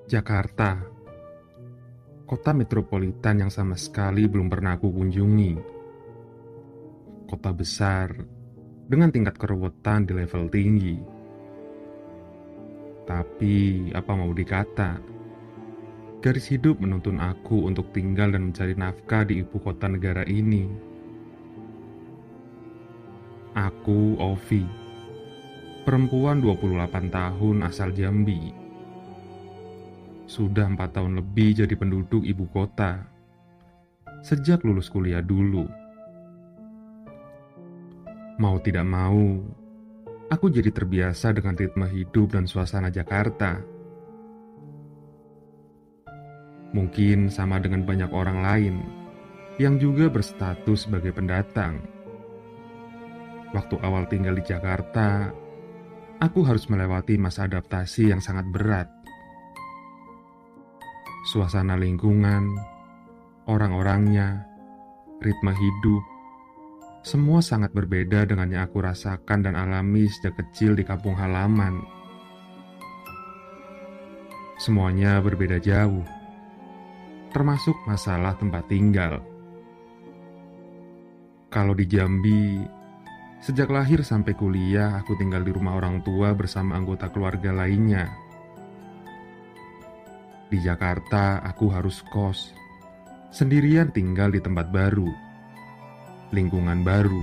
Jakarta, kota metropolitan yang sama sekali belum pernah aku kunjungi. Kota besar dengan tingkat keruwetan di level tinggi. Tapi apa mau dikata, garis hidup menuntun aku untuk tinggal dan mencari nafkah di ibu kota negara ini. Aku Ovi, perempuan 28 tahun asal Jambi. Sudah 4 tahun lebih jadi penduduk ibu kota, sejak lulus kuliah dulu. Mau tidak mau, aku jadi terbiasa dengan ritme hidup dan suasana Jakarta. Mungkin sama dengan banyak orang lain yang juga berstatus sebagai pendatang. Waktu awal tinggal di Jakarta, aku harus melewati masa adaptasi yang sangat berat. Suasana lingkungan, orang-orangnya, ritme hidup, semua sangat berbeda dengan yang aku rasakan dan alami sejak kecil di kampung halaman. Semuanya berbeda jauh, termasuk masalah tempat tinggal. Kalau di Jambi, sejak lahir sampai kuliah aku tinggal di rumah orang tua bersama anggota keluarga lainnya. Di Jakarta aku harus kos, sendirian tinggal di tempat baru, lingkungan baru.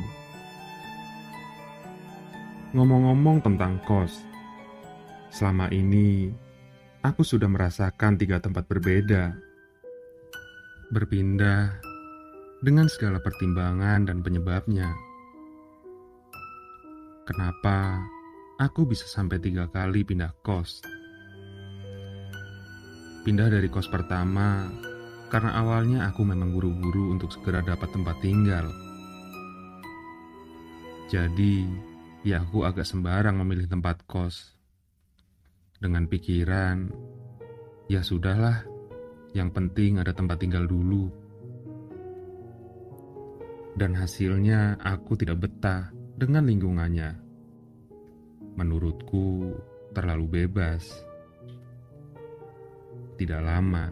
Ngomong-ngomong tentang kos, selama ini aku sudah merasakan 3 tempat berbeda. Berpindah dengan segala pertimbangan dan penyebabnya. Kenapa aku bisa sampai 3 kali pindah kos? Pindah dari kos pertama karena awalnya aku memang buru-buru untuk segera dapat tempat tinggal. Jadi, ya aku agak sembarang memilih tempat kos. Dengan pikiran, ya sudahlah, yang penting ada tempat tinggal dulu. Dan hasilnya aku tidak betah dengan lingkungannya. Menurutku terlalu bebas. Tidak lama,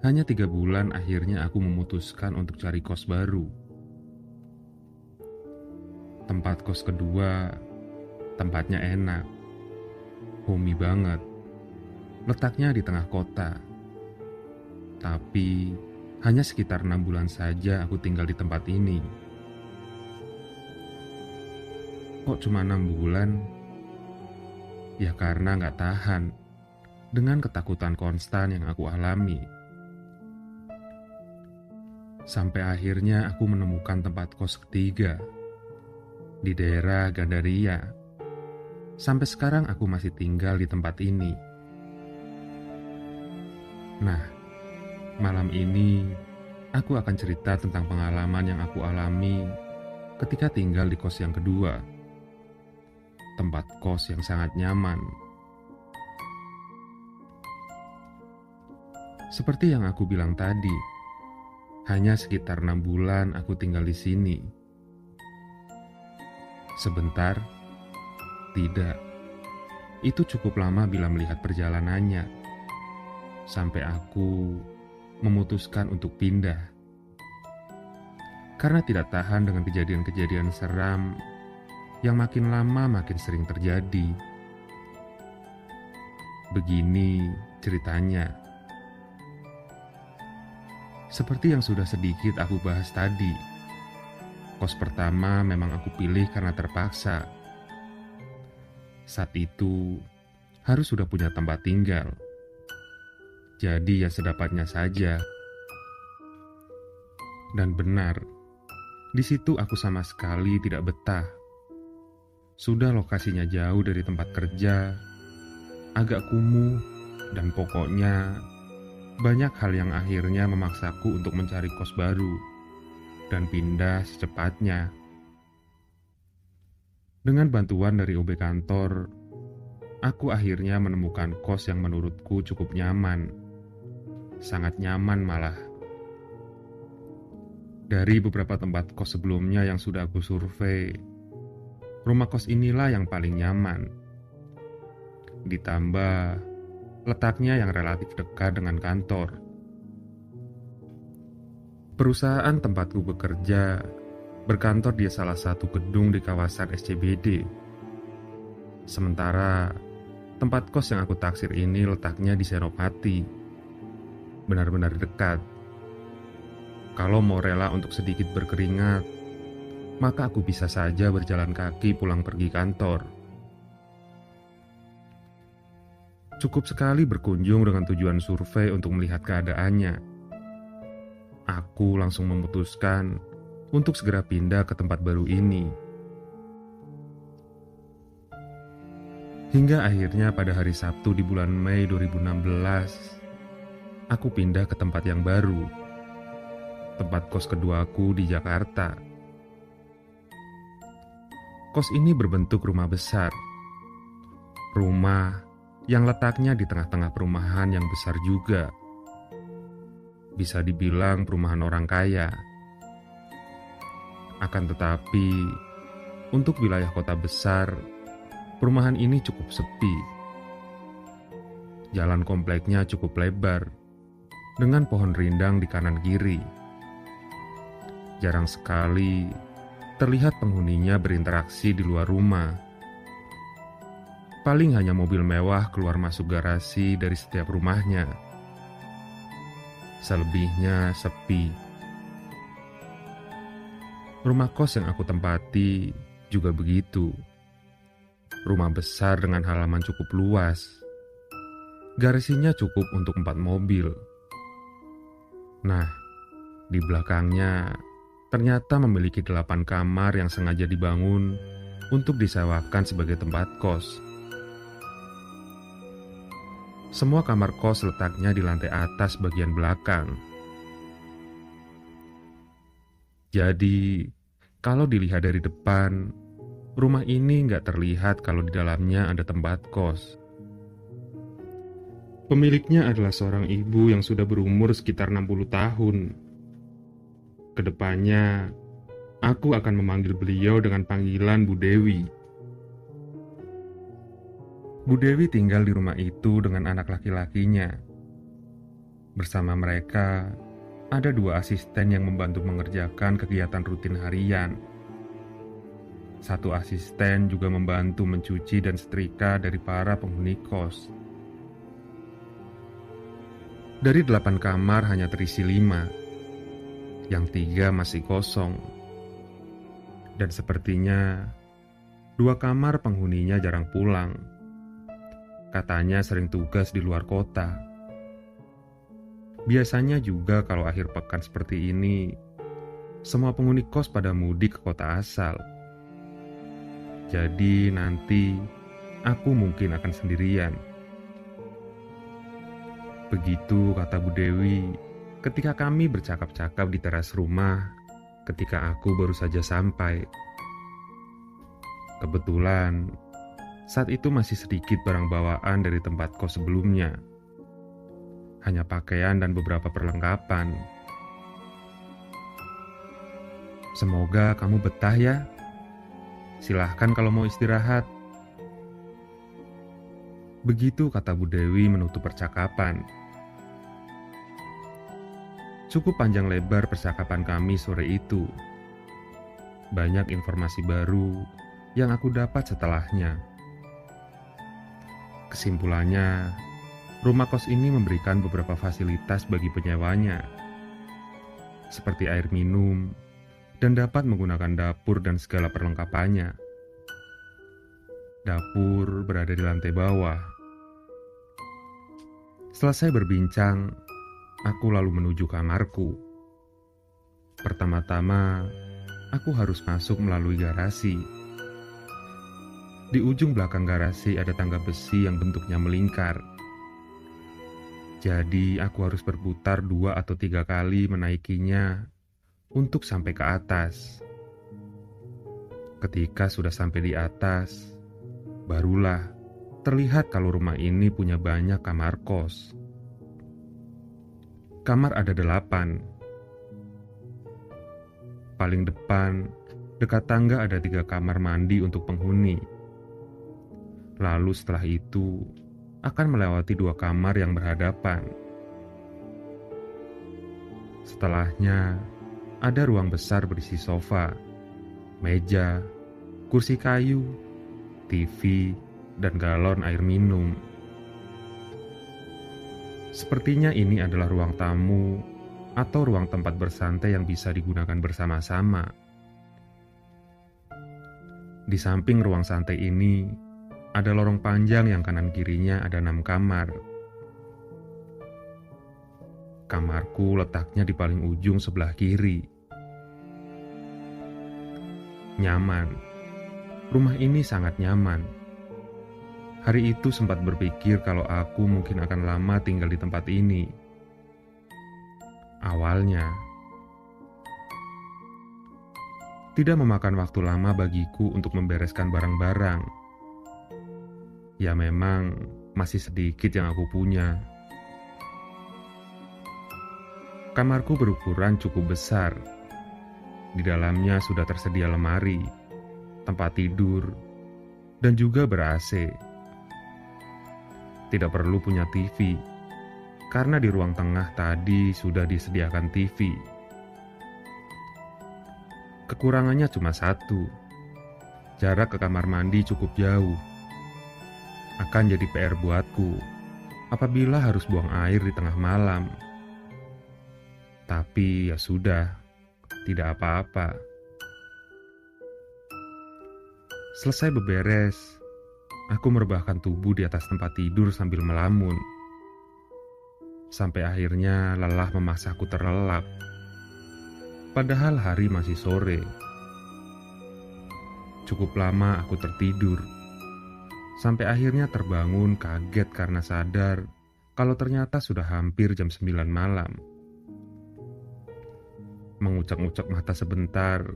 hanya 3 bulan akhirnya aku memutuskan untuk cari kos baru. Tempat kos kedua, tempatnya enak, homey banget. Letaknya di tengah kota. Tapi hanya sekitar 6 bulan saja aku tinggal di tempat ini. Kok cuma 6 bulan? Ya karena gak tahan dengan ketakutan konstan yang aku alami. Sampai akhirnya aku menemukan tempat kos ketiga di daerah Gandaria. Sampai sekarang aku masih tinggal di tempat ini. Nah, malam ini aku akan cerita tentang pengalaman yang aku alami ketika tinggal di kos yang kedua. Tempat kos yang sangat nyaman. Seperti yang aku bilang tadi, hanya sekitar 6 bulan aku tinggal di sini. Sebentar? Tidak. Itu cukup lama bila melihat perjalanannya. Sampai aku memutuskan untuk pindah. Karena tidak tahan dengan kejadian-kejadian seram yang makin lama makin sering terjadi. Begini ceritanya. Seperti yang sudah sedikit aku bahas tadi, kos pertama memang aku pilih karena terpaksa. Saat itu harus sudah punya tempat tinggal. Jadi ya sedapatnya saja. Dan benar, di situ aku sama sekali tidak betah. Sudah lokasinya jauh dari tempat kerja, agak kumuh, dan pokoknya banyak hal yang akhirnya memaksaku untuk mencari kos baru dan pindah secepatnya. Dengan bantuan dari OB kantor, aku akhirnya menemukan kos yang menurutku cukup nyaman. Sangat nyaman malah. Dari beberapa tempat kos sebelumnya yang sudah aku survei, rumah kos inilah yang paling nyaman. Ditambah letaknya yang relatif dekat dengan kantor. Perusahaan tempatku bekerja berkantor di salah satu gedung di kawasan SCBD. Sementara tempat kos yang aku taksir ini letaknya di Senopati. Benar-benar dekat. Kalau mau rela untuk sedikit berkeringat, maka aku bisa saja berjalan kaki pulang pergi kantor. Cukup sekali berkunjung dengan tujuan survei untuk melihat keadaannya. Aku langsung memutuskan untuk segera pindah ke tempat baru ini. Hingga akhirnya pada hari Sabtu di bulan Mei 2016, aku pindah ke tempat yang baru. Tempat kos keduaku di Jakarta. Kos ini berbentuk rumah besar. Rumah yang letaknya di tengah-tengah perumahan yang besar juga. Bisa dibilang perumahan orang kaya. Akan tetapi, untuk wilayah kota besar, perumahan ini cukup sepi. Jalan kompleknya cukup lebar, dengan pohon rindang di kanan kiri. Jarang sekali terlihat penghuninya berinteraksi di luar rumah. Paling hanya mobil mewah keluar masuk garasi dari setiap rumahnya. Selebihnya sepi. Rumah kos yang aku tempati juga begitu. Rumah besar dengan halaman cukup luas. Garasinya cukup untuk 4 mobil. Nah, di belakangnya ternyata memiliki 8 kamar yang sengaja dibangun untuk disewakan sebagai tempat kos. Semua kamar kos letaknya di lantai atas bagian belakang. Jadi, kalau dilihat dari depan, rumah ini nggak terlihat kalau di dalamnya ada tempat kos. Pemiliknya adalah seorang ibu yang sudah berumur sekitar 60 tahun. Kedepannya, aku akan memanggil beliau dengan panggilan Bu Dewi. Bu Dewi tinggal di rumah itu dengan anak laki-lakinya. Bersama mereka, ada 2 asisten yang membantu mengerjakan kegiatan rutin harian. 1 asisten juga membantu mencuci dan setrika dari para penghuni kos. Dari 8 kamar hanya terisi 5. Yang 3 masih kosong. Dan sepertinya 2 kamar penghuninya jarang pulang. Katanya sering tugas di luar kota. Biasanya juga kalau akhir pekan seperti ini, semua penghuni kos pada mudik ke kota asal. Jadi nanti aku mungkin akan sendirian. Begitu kata Bu Dewi ketika kami bercakap-cakap di teras rumah ketika aku baru saja sampai. Kebetulan, saat itu masih sedikit barang bawaan dari tempat kos sebelumnya. Hanya pakaian dan beberapa perlengkapan. Semoga kamu betah ya. Silahkan kalau mau istirahat. Begitu kata Bu Dewi menutup percakapan. Cukup panjang lebar percakapan kami sore itu. Banyak informasi baru yang aku dapat setelahnya. Kesimpulannya, rumah kos ini memberikan beberapa fasilitas bagi penyewanya, seperti air minum, dan dapat menggunakan dapur dan segala perlengkapannya. Dapur berada di lantai bawah. Selesai berbincang, aku lalu menuju kamarku. Pertama-tama, aku harus masuk melalui garasi. Di ujung belakang garasi ada tangga besi yang bentuknya melingkar. Jadi aku harus berputar 2 atau 3 kali menaikinya untuk sampai ke atas. Ketika sudah sampai di atas, barulah terlihat kalau rumah ini punya banyak kamar kos. Kamar ada 8. Paling depan, dekat tangga ada 3 kamar mandi untuk penghuni. Lalu setelah itu, akan melewati dua kamar yang berhadapan. Setelahnya, ada ruang besar berisi sofa, meja, kursi kayu, TV, dan galon air minum. Sepertinya ini adalah ruang tamu atau ruang tempat bersantai yang bisa digunakan bersama-sama. Di samping ruang santai ini, ada lorong panjang yang kanan kirinya ada 6 kamar. Kamarku letaknya di paling ujung sebelah kiri. Nyaman. Rumah ini sangat nyaman. Hari itu sempat berpikir kalau aku mungkin akan lama tinggal di tempat ini. Awalnya, tidak memakan waktu lama bagiku untuk membereskan barang-barang. Ya memang masih sedikit yang aku punya. Kamarku berukuran cukup besar. Di dalamnya sudah tersedia lemari, tempat tidur, dan juga ber-AC. Tidak perlu punya TV, karena di ruang tengah tadi sudah disediakan TV. Kekurangannya cuma satu, jarak ke kamar mandi cukup jauh. Akan jadi PR buatku apabila harus buang air di tengah malam. Tapi ya sudah, tidak apa-apa. Selesai beberes, aku merebahkan tubuh di atas tempat tidur sambil melamun. Sampai akhirnya lelah memaksaku terlelap. Padahal hari masih sore. Cukup lama aku tertidur. Sampai akhirnya terbangun kaget karena sadar kalau ternyata sudah hampir jam 9 malam. Mengucek-ucek mata sebentar.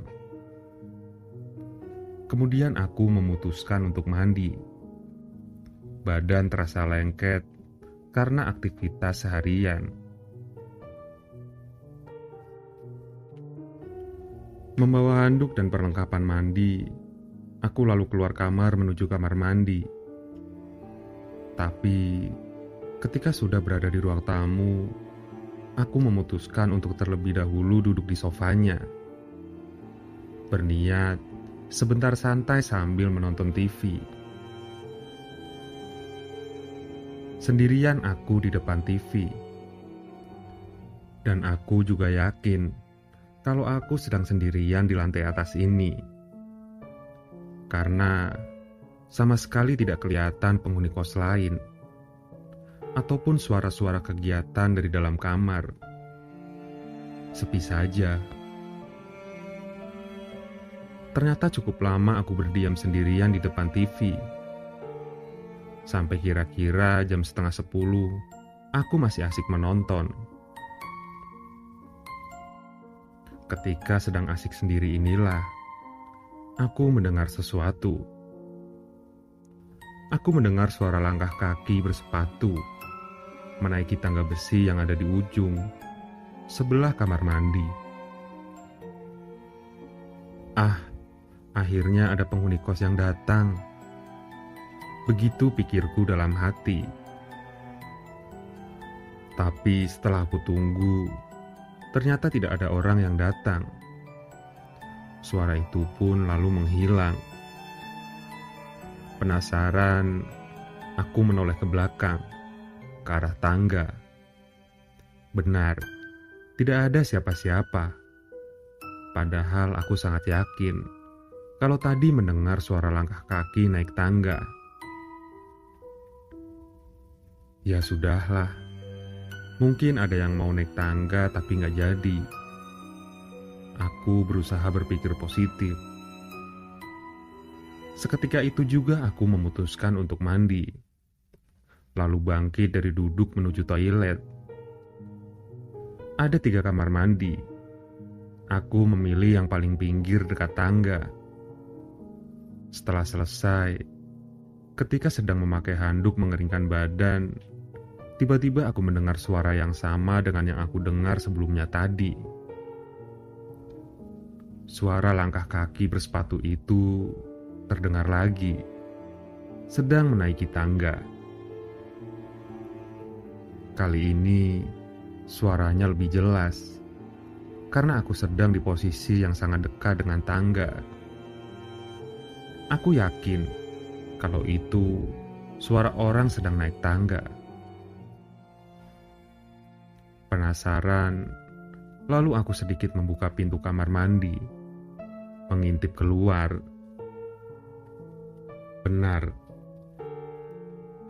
Kemudian aku memutuskan untuk mandi. Badan terasa lengket karena aktivitas seharian. Membawa handuk dan perlengkapan mandi, aku lalu keluar kamar menuju kamar mandi. Tapi ketika sudah berada di ruang tamu, aku memutuskan untuk terlebih dahulu duduk di sofanya. Berniat sebentar santai sambil menonton TV. Sendirian aku di depan TV. Dan aku juga yakin kalau aku sedang sendirian di lantai atas ini. Karena sama sekali tidak kelihatan penghuni kos lain ataupun suara-suara kegiatan dari dalam kamar. Sepi saja. Ternyata cukup lama aku berdiam sendirian di depan TV. Sampai kira-kira jam 9:30, aku masih asik menonton. Ketika sedang asik sendiri inilah, aku mendengar sesuatu. Aku mendengar suara langkah kaki bersepatu menaiki tangga besi yang ada di ujung sebelah kamar mandi. Akhirnya ada penghuni kos yang datang. Begitu pikirku dalam hati. Tapi setelah aku tunggu, ternyata tidak ada orang yang datang. Suara itu pun lalu menghilang. Penasaran, aku menoleh ke belakang, ke arah tangga. Benar, tidak ada siapa-siapa. Padahal aku sangat yakin kalau tadi mendengar suara langkah kaki naik tangga. Ya sudahlah, mungkin ada yang mau naik tangga tapi nggak jadi. Aku berusaha berpikir positif. Seketika itu juga aku memutuskan untuk mandi. Lalu bangkit dari duduk menuju toilet. Ada 3 kamar mandi. Aku memilih yang paling pinggir dekat tangga. Setelah selesai, ketika sedang memakai handuk mengeringkan badan, tiba-tiba aku mendengar suara yang sama dengan yang aku dengar sebelumnya tadi. Suara langkah kaki bersepatu itu terdengar lagi, sedang menaiki tangga. Kali ini suaranya lebih jelas karena aku sedang di posisi yang sangat dekat dengan tangga. Aku yakin kalau itu suara orang sedang naik tangga. Penasaran, lalu aku sedikit membuka pintu kamar mandi, mengintip keluar. Benar,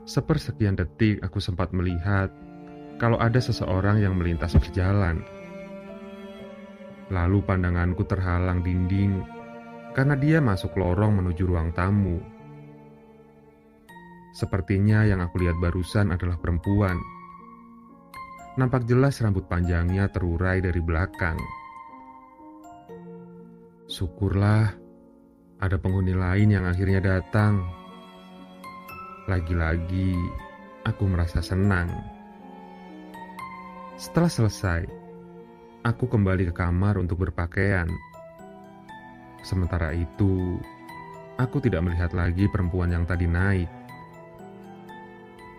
sepersekian detik aku sempat melihat kalau ada seseorang yang melintas berjalan. Lalu pandanganku terhalang dinding karena dia masuk lorong menuju ruang tamu. Sepertinya yang aku lihat barusan adalah perempuan. Nampak jelas rambut panjangnya terurai dari belakang. Syukurlah ada penghuni lain yang akhirnya datang. Lagi-lagi aku merasa senang. Setelah selesai, aku kembali ke kamar untuk berpakaian. Sementara itu, aku tidak melihat lagi perempuan yang tadi naik.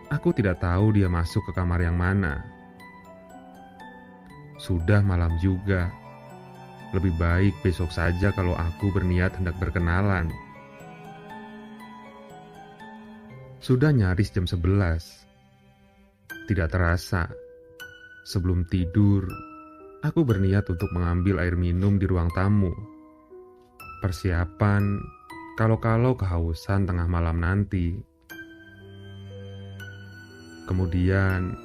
Aku tidak tahu dia masuk ke kamar yang mana. Sudah malam juga. Lebih baik besok saja kalau aku berniat hendak berkenalan. Sudah nyaris jam 11. Tidak terasa, sebelum tidur, aku berniat untuk mengambil air minum di ruang tamu. Persiapan kalau-kalau kehausan tengah malam nanti. Kemudian,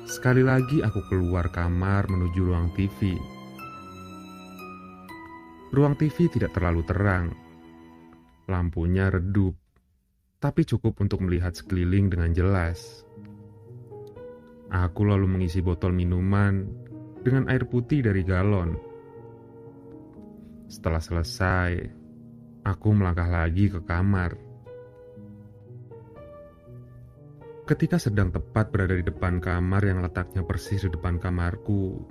sekali lagi aku keluar kamar menuju ruang TV. Ruang TV tidak terlalu terang. Lampunya redup, tapi cukup untuk melihat sekeliling dengan jelas. Aku lalu mengisi botol minuman dengan air putih dari galon. Setelah selesai, aku melangkah lagi ke kamar. Ketika sedang tepat berada di depan kamar yang letaknya persis di depan kamarku,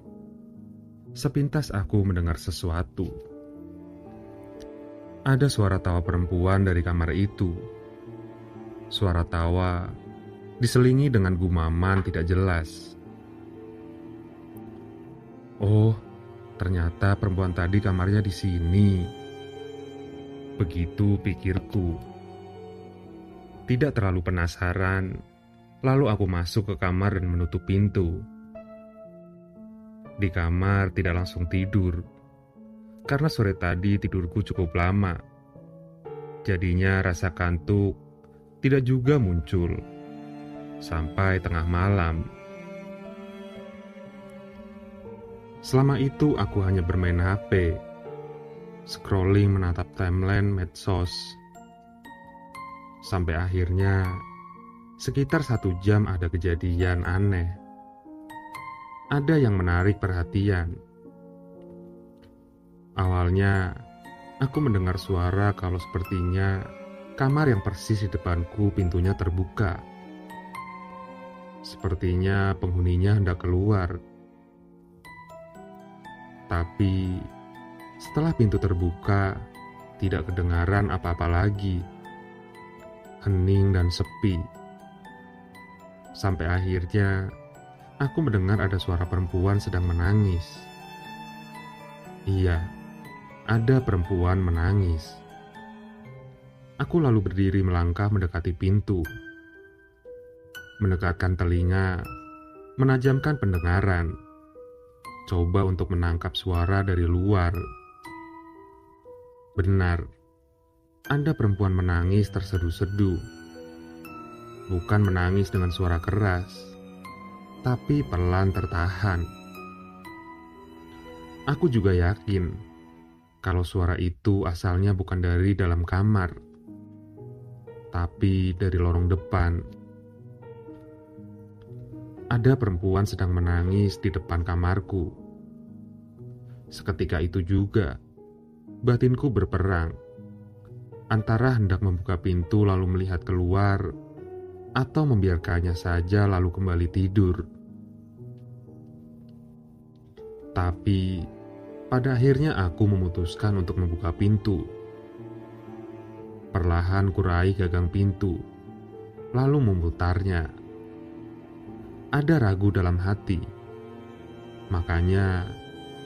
sepintas aku mendengar sesuatu. Ada suara tawa perempuan dari kamar itu. Suara tawa diselingi dengan gumaman tidak jelas. Oh, ternyata perempuan tadi kamarnya di sini. Begitu pikirku. Tidak terlalu penasaran, lalu aku masuk ke kamar dan menutup pintu. Di kamar tidak langsung tidur, karena sore tadi tidurku cukup lama. Jadinya rasa kantuk tidak juga muncul sampai tengah malam. Selama itu aku hanya bermain HP, scrolling menatap timeline medsos. Sampai akhirnya sekitar 1 jam ada kejadian aneh. Ada yang menarik perhatian. Awalnya, aku mendengar suara kalau sepertinya kamar yang persis di depanku pintunya terbuka. Sepertinya penghuninya hendak keluar. Tapi, setelah pintu terbuka, tidak kedengaran apa-apa lagi. Hening dan sepi. Sampai akhirnya, aku mendengar ada suara perempuan sedang menangis. Iya, ada perempuan menangis. Aku lalu berdiri melangkah mendekati pintu. Mendekatkan telinga, menajamkan pendengaran. Coba untuk menangkap suara dari luar. Benar, ada perempuan menangis terseduh-seduh. Bukan menangis dengan suara keras, tapi pelan tertahan. Aku juga yakin kalau suara itu asalnya bukan dari dalam kamar, tapi dari lorong depan. Ada perempuan sedang menangis di depan kamarku. Seketika itu juga, batinku berperang antara hendak membuka pintu lalu melihat keluar, atau membiarkannya saja lalu kembali tidur. Tapi, pada akhirnya aku memutuskan untuk membuka pintu. Perlahan kurai gagang pintu, lalu memutarnya. ada ragu dalam hati. Makanya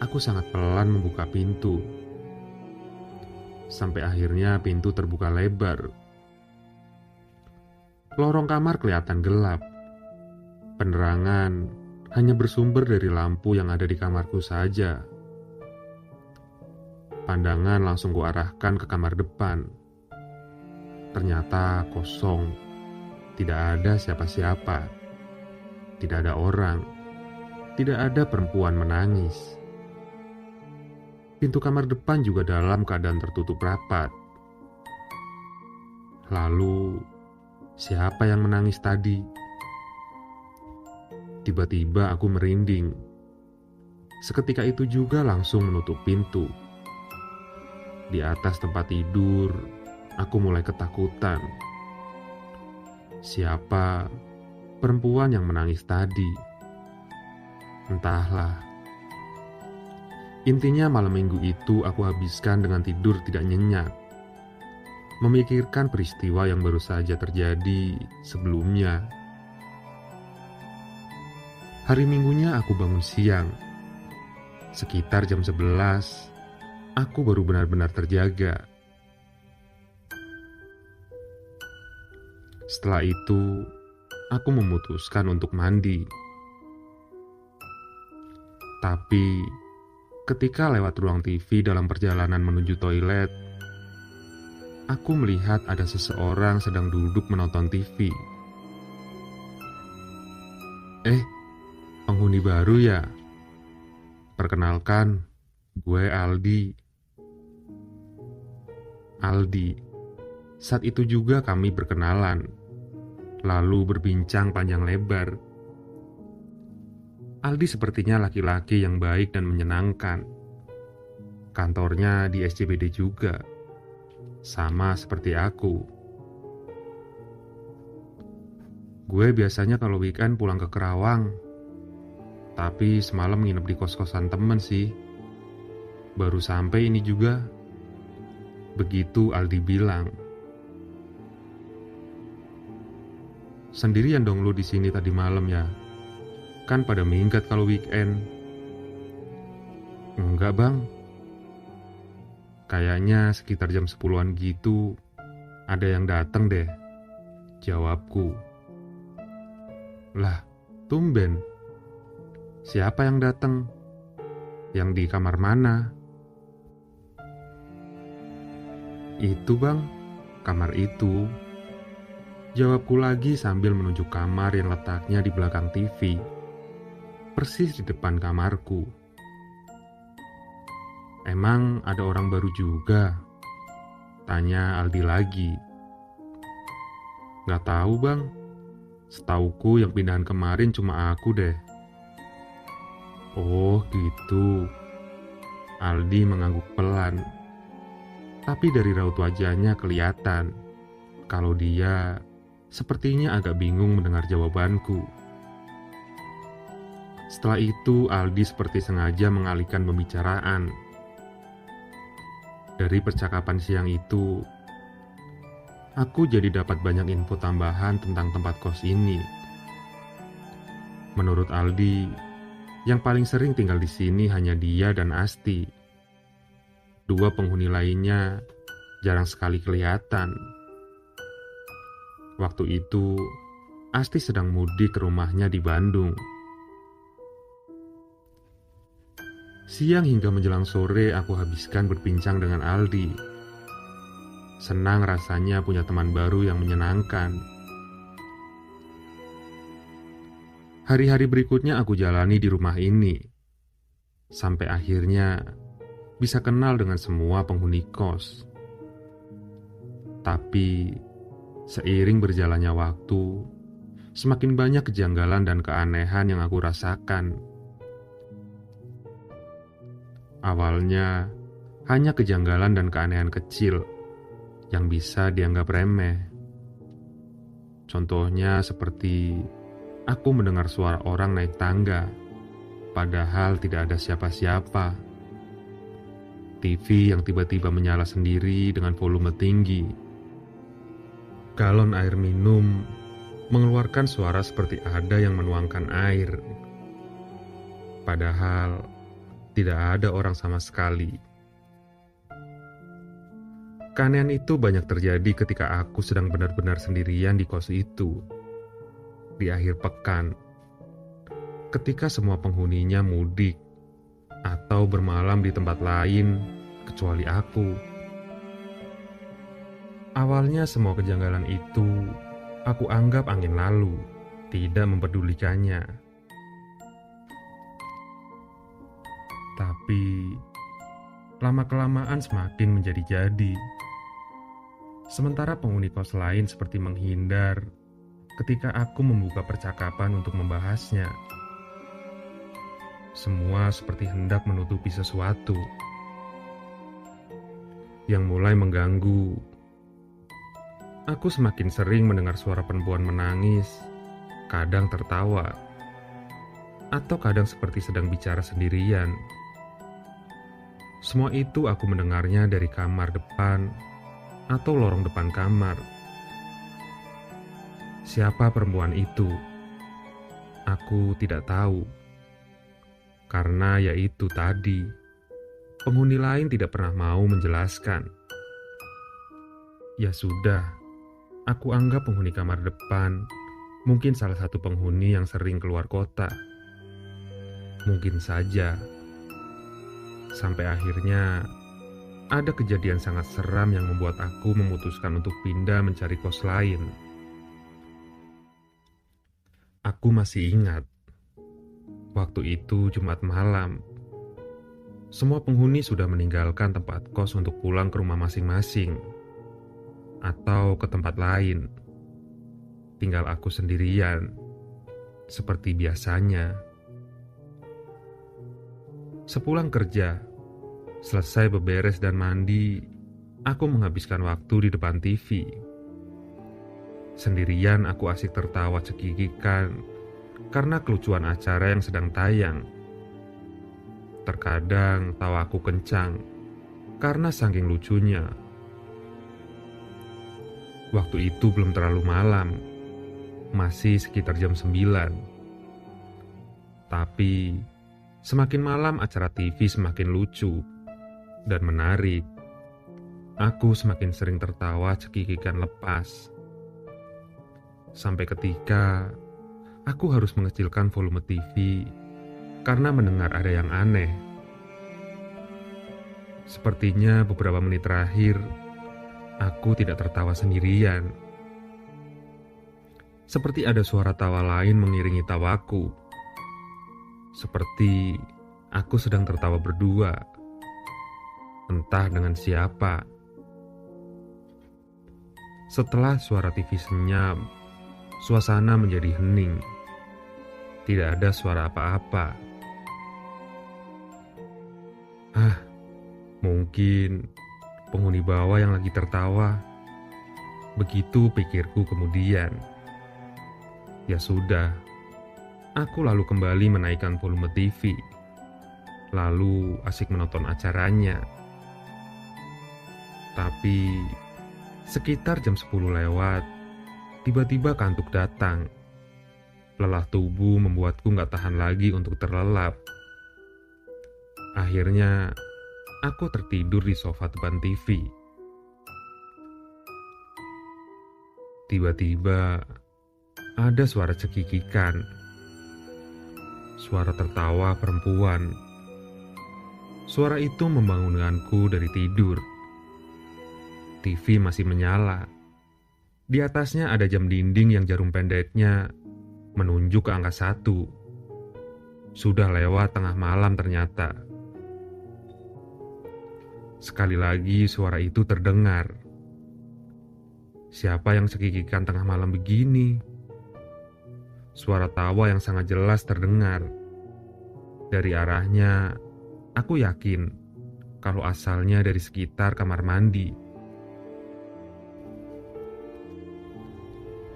aku sangat pelan membuka pintu. Sampai akhirnya pintu terbuka lebar. Lorong kamar kelihatan gelap. Penerangan hanya bersumber dari lampu yang ada di kamarku saja. Pandangan langsung kuarahkan ke kamar depan. Ternyata kosong. Tidak ada siapa-siapa. Tidak ada orang. Tidak ada perempuan menangis. Pintu kamar depan juga dalam keadaan tertutup rapat. Lalu, siapa yang menangis tadi? Tiba-tiba aku merinding. Seketika itu juga langsung menutup pintu. Di atas tempat tidur, aku mulai ketakutan. Siapa perempuan yang menangis tadi? Entahlah. Intinya malam minggu itu aku habiskan dengan tidur tidak nyenyak, memikirkan peristiwa yang baru saja terjadi sebelumnya. Hari minggunya aku bangun siang. Sekitar jam 11, aku baru benar-benar terjaga. Setelah itu, aku memutuskan untuk mandi. Tapi, ketika lewat ruang TV dalam perjalanan menuju toilet, aku melihat ada seseorang sedang duduk menonton TV. Penghuni baru ya? Perkenalkan, gue Aldi. Saat itu juga kami berkenalan, lalu berbincang panjang lebar. Aldi sepertinya laki-laki yang baik dan menyenangkan. Kantornya di SCBD juga, sama seperti aku. Gue biasanya kalau weekend pulang ke Kerawang, tapi semalam nginep di kos-kosan temen sih. Baru sampai ini juga. Begitu Aldi bilang. Sendirian dong lu di sini tadi malam ya? Kan pada minggat kalau weekend. Enggak bang. Kayaknya sekitar jam 10-an gitu ada yang datang deh, jawabku. Lah, tumben. Siapa yang datang? Yang di kamar mana? Itu bang, kamar itu. Jawabku lagi sambil menunjuk kamar yang letaknya di belakang TV. Persis di depan kamarku. Emang ada orang baru juga? Tanya Aldi lagi. Gak tahu bang. Setauku yang pindahan kemarin cuma aku deh. Oh gitu. Aldi mengangguk pelan. Tapi dari raut wajahnya kelihatan kalau dia sepertinya agak bingung mendengar jawabanku. Setelah itu Aldi seperti sengaja mengalihkan pembicaraan. Dari percakapan siang itu, aku jadi dapat banyak info tambahan tentang tempat kos ini. Menurut Aldi, yang paling sering tinggal di sini hanya dia dan Asti. Dua penghuni lainnya jarang sekali kelihatan. Waktu itu, Asti sedang mudik ke rumahnya di Bandung. Siang hingga menjelang sore aku habiskan berbincang dengan Aldi. Senang rasanya punya teman baru yang menyenangkan. Hari-hari berikutnya aku jalani di rumah ini. Sampai akhirnya bisa kenal dengan semua penghuni kos. Tapi seiring berjalannya waktu, semakin banyak kejanggalan dan keanehan yang aku rasakan. Awalnya hanya kejanggalan dan keanehan kecil yang bisa dianggap remeh. Contohnya seperti aku mendengar suara orang naik tangga, padahal tidak ada siapa-siapa. TV yang tiba-tiba menyala sendiri dengan volume tinggi. Galon air minum mengeluarkan suara seperti ada yang menuangkan air. Padahal tidak ada orang sama sekali. Keanehan itu banyak terjadi ketika aku sedang benar-benar sendirian di kos itu. Di akhir pekan, ketika semua penghuninya mudik atau bermalam di tempat lain kecuali aku. Awalnya semua kejanggalan itu aku anggap angin lalu, tidak mempedulikannya. Tapi lama-kelamaan semakin menjadi-jadi. Sementara penghuni kos lain seperti menghindar ketika aku membuka percakapan untuk membahasnya. Semua seperti hendak menutupi sesuatu yang mulai mengganggu. Aku semakin sering mendengar suara perempuan menangis, kadang tertawa, atau kadang seperti sedang bicara sendirian. Semua itu aku mendengarnya dari kamar depan atau lorong depan kamar. Siapa perempuan itu? Aku tidak tahu. Karena yaitu tadi, penghuni lain tidak pernah mau menjelaskan. Ya sudah, aku anggap penghuni kamar depan mungkin salah satu penghuni yang sering keluar kota. Mungkin saja. Sampai akhirnya ada kejadian sangat seram yang membuat aku memutuskan untuk pindah mencari kos lain. Aku masih ingat, waktu itu Jumat malam. Semua penghuni sudah meninggalkan tempat kos untuk pulang ke rumah masing-masing atau ke tempat lain. Tinggal aku sendirian, seperti biasanya. Sepulang kerja, selesai beberes dan mandi, aku menghabiskan waktu di depan TV. Sendirian aku asik tertawa cekikikan karena kelucuan acara yang sedang tayang. Terkadang tawaku kencang karena saking lucunya. Waktu itu belum terlalu malam, masih sekitar jam 9. Tapi semakin malam acara TV semakin lucu dan menarik. Aku semakin sering tertawa cekikikan lepas. Sampai ketika aku harus mengecilkan volume TV karena mendengar ada yang aneh. Sepertinya beberapa menit terakhir aku tidak tertawa sendirian. Seperti ada suara tawa lain mengiringi tawaku. Seperti aku sedang tertawa berdua. Entah dengan siapa. Setelah suara TV senyap, suasana menjadi hening. Tidak ada suara apa-apa. Mungkin penghuni bawah yang lagi tertawa. Begitu pikirku kemudian. Ya sudah, aku lalu kembali menaikkan volume TV. Lalu asik menonton acaranya. Tapi sekitar jam 10 lewat, tiba-tiba kantuk datang. Lelah tubuh membuatku gak tahan lagi untuk terlelap. Akhirnya, aku tertidur di sofa depan TV. Tiba-tiba, ada suara cekikikan. Suara tertawa perempuan. Suara itu membangunkanku dari tidur. TV masih menyala. Di atasnya ada jam dinding yang jarum pendeknya menunjuk ke angka 1. Sudah lewat tengah malam ternyata. Sekali lagi suara itu terdengar. Siapa yang cekikikan tengah malam begini? Suara tawa yang sangat jelas terdengar. Dari arahnya, aku yakin kalau asalnya dari sekitar kamar mandi.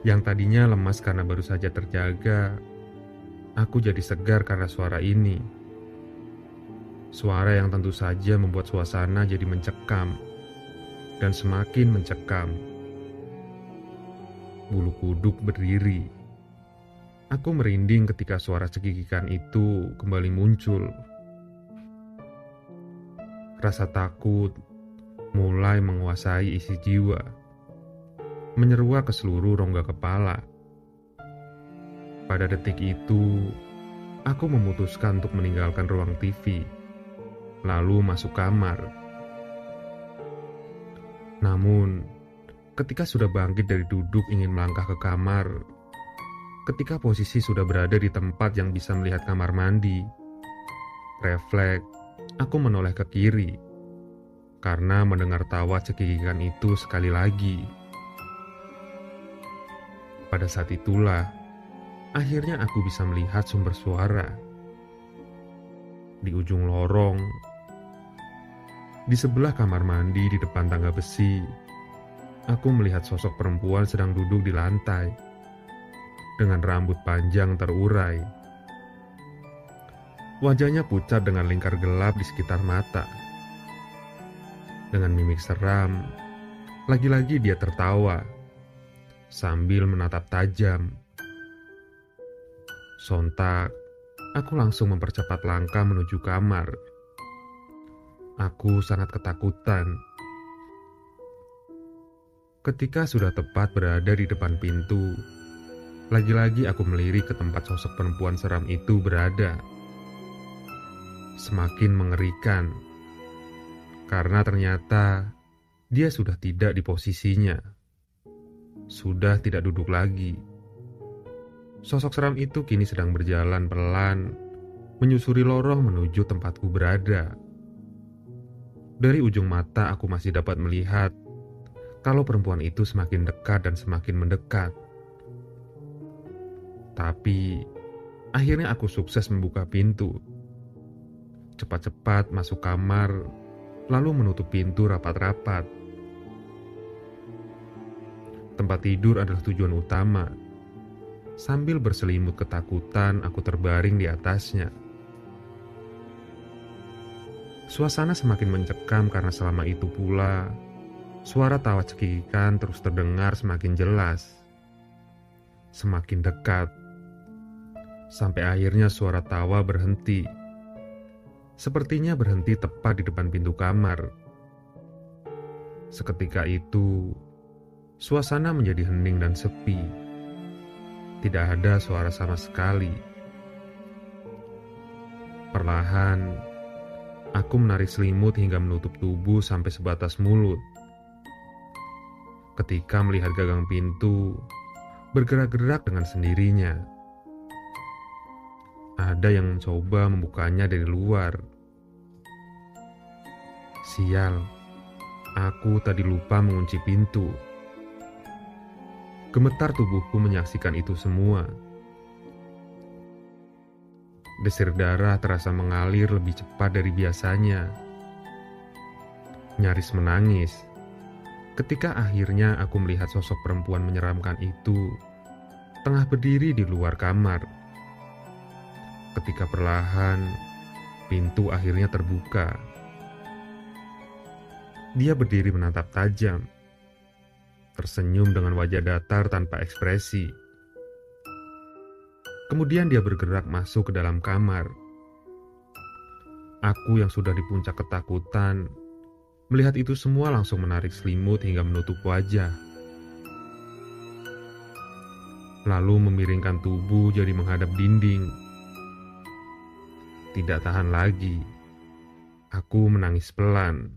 Yang tadinya lemas karena baru saja terjaga, aku jadi segar karena suara ini. Suara yang tentu saja membuat suasana jadi mencekam dan semakin mencekam. bulu kuduk berdiri. Aku merinding ketika suara cekikikan itu kembali muncul. Rasa takut mulai menguasai isi jiwa, menyeruak ke seluruh rongga kepala. Pada detik itu, aku memutuskan untuk meninggalkan ruang TV, lalu masuk kamar. Namun, ketika sudah bangkit dari duduk ingin melangkah ke kamar, ketika posisi sudah berada di tempat yang bisa melihat kamar mandi, refleks, aku menoleh ke kiri karena mendengar tawa cekikikan itu sekali lagi. Pada saat itulah, akhirnya aku bisa melihat sumber suara. Di ujung lorong, di sebelah kamar mandi di depan tangga besi, aku melihat sosok perempuan sedang duduk di lantai dengan rambut panjang terurai. Wajahnya pucat dengan lingkar gelap di sekitar mata. Dengan mimik seram, lagi-lagi dia tertawa sambil menatap tajam. Sontak, aku langsung mempercepat langkah menuju kamar. Aku sangat ketakutan. Ketika sudah tepat berada di depan pintu, lagi-lagi aku melirik ke tempat sosok perempuan seram itu berada. Semakin mengerikan, karena ternyata dia sudah tidak di posisinya. Sudah tidak duduk lagi. Sosok seram itu kini sedang berjalan pelan, menyusuri lorong menuju tempatku berada. Dari ujung mata aku masih dapat melihat kalau perempuan itu semakin dekat dan semakin mendekat. Tapi, akhirnya aku sukses membuka pintu. Cepat-cepat masuk kamar, lalu menutup pintu rapat-rapat. Tempat tidur adalah tujuan utama. Sambil berselimut ketakutan, aku terbaring di atasnya. Suasana semakin mencekam karena selama itu pula, suara tawa cekikikan terus terdengar semakin jelas. Semakin dekat. Sampai akhirnya suara tawa berhenti. Sepertinya berhenti tepat di depan pintu kamar. Seketika itu, suasana menjadi hening dan sepi. Tidak ada suara sama sekali. Perlahan, aku menarik selimut hingga menutup tubuh sampai sebatas mulut. Ketika melihat gagang pintu bergerak-gerak dengan sendirinya. Ada yang mencoba membukanya dari luar. Sial, aku tadi lupa mengunci pintu. Gemetar tubuhku menyaksikan itu semua. Desir darah terasa mengalir lebih cepat dari biasanya. Nyaris menangis ketika akhirnya aku melihat sosok perempuan menyeramkan itu tengah berdiri di luar kamar. Ketika perlahan pintu akhirnya terbuka. Dia berdiri menatap tajam, tersenyum dengan wajah datar tanpa ekspresi. Kemudian dia bergerak masuk ke dalam kamar. Aku yang sudah di puncak ketakutan, melihat itu semua langsung menarik selimut hingga menutup wajah. Lalu memiringkan tubuh jadi menghadap dinding. Tidak tahan lagi, aku menangis pelan.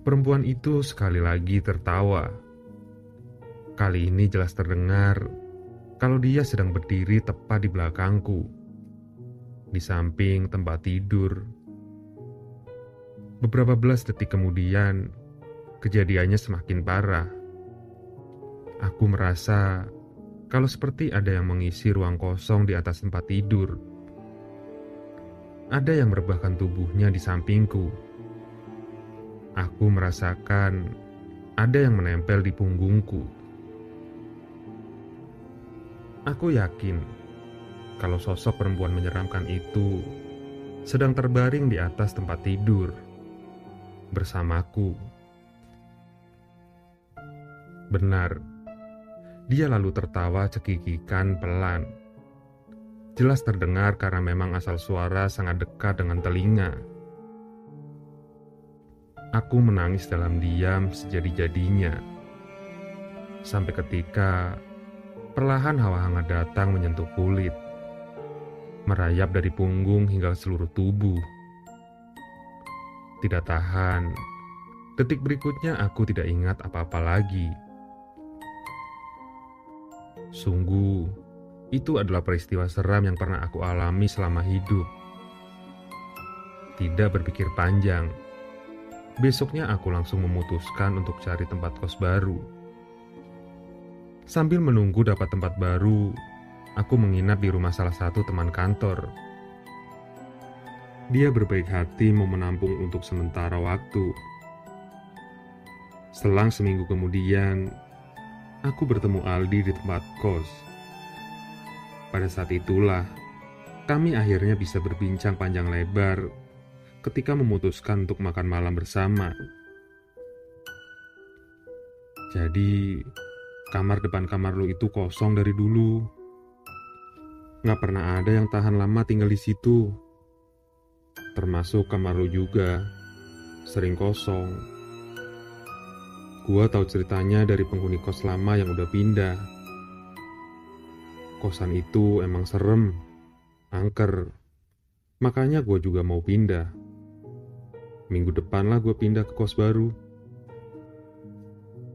Perempuan itu sekali lagi tertawa. Kali ini jelas terdengar kalau dia sedang berdiri tepat di belakangku, di samping tempat tidur. Beberapa belas detik kemudian, kejadiannya semakin parah. Aku merasa kalau seperti ada yang mengisi ruang kosong di atas tempat tidur. Ada yang merebahkan tubuhnya di sampingku. Aku merasakan ada yang menempel di punggungku. Aku yakin kalau sosok perempuan menyeramkan itu sedang terbaring di atas tempat tidur bersamaku. Benar, dia lalu tertawa cekikikan pelan. Jelas terdengar karena memang asal suara sangat dekat dengan telinga. Aku menangis dalam diam sejadi-jadinya. Sampai ketika perlahan hawa hangat datang menyentuh kulit, merayap dari punggung hingga seluruh tubuh. Tidak tahan, detik berikutnya aku tidak ingat apa-apa lagi. Sungguh, itu adalah peristiwa seram yang pernah aku alami selama hidup. Tidak berpikir panjang, besoknya aku langsung memutuskan untuk cari tempat kos baru. Sambil menunggu dapat tempat baru, aku menginap di rumah salah satu teman kantor. Dia berbaik hati mau menampung untuk sementara waktu. Selang seminggu kemudian, aku bertemu Aldi di tempat kos. Pada saat itulah, kami akhirnya bisa berbincang panjang lebar ketika memutuskan untuk makan malam bersama. Jadi, kamar depan kamar lu itu kosong dari dulu. Nggak pernah ada yang tahan lama tinggal di situ. Termasuk kamar lu juga, sering kosong. Gua tahu ceritanya dari penghuni kos lama yang udah pindah. Kosan itu emang serem, angker. Makanya gua juga mau pindah. Minggu depan lah gua pindah ke kos baru.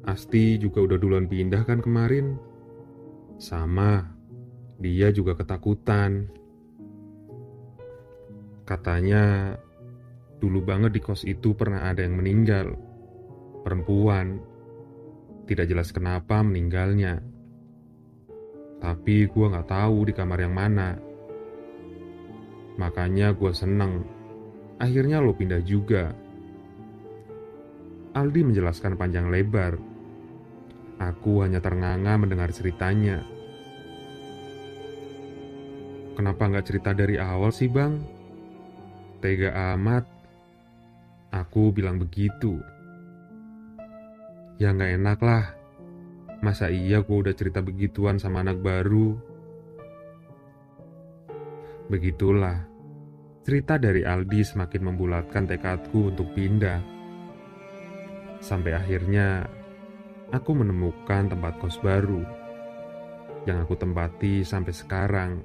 Asti juga udah duluan pindah kan kemarin. Sama, dia juga ketakutan. Katanya, dulu banget di kos itu pernah ada yang meninggal. Perempuan. Tidak jelas kenapa meninggalnya. Tapi gue gak tahu di kamar yang mana. Makanya gue seneng. Akhirnya lo pindah juga. Aldi menjelaskan panjang lebar. Aku hanya ternganga mendengar ceritanya. Kenapa gak cerita dari awal sih bang? Tega amat. Aku bilang begitu. Ya gak enak lah. Masa iya gue udah cerita begituan sama anak baru? Begitulah. Cerita dari Aldi semakin membulatkan tekadku untuk pindah. Sampai akhirnya aku menemukan tempat kos baru yang aku tempati sampai sekarang.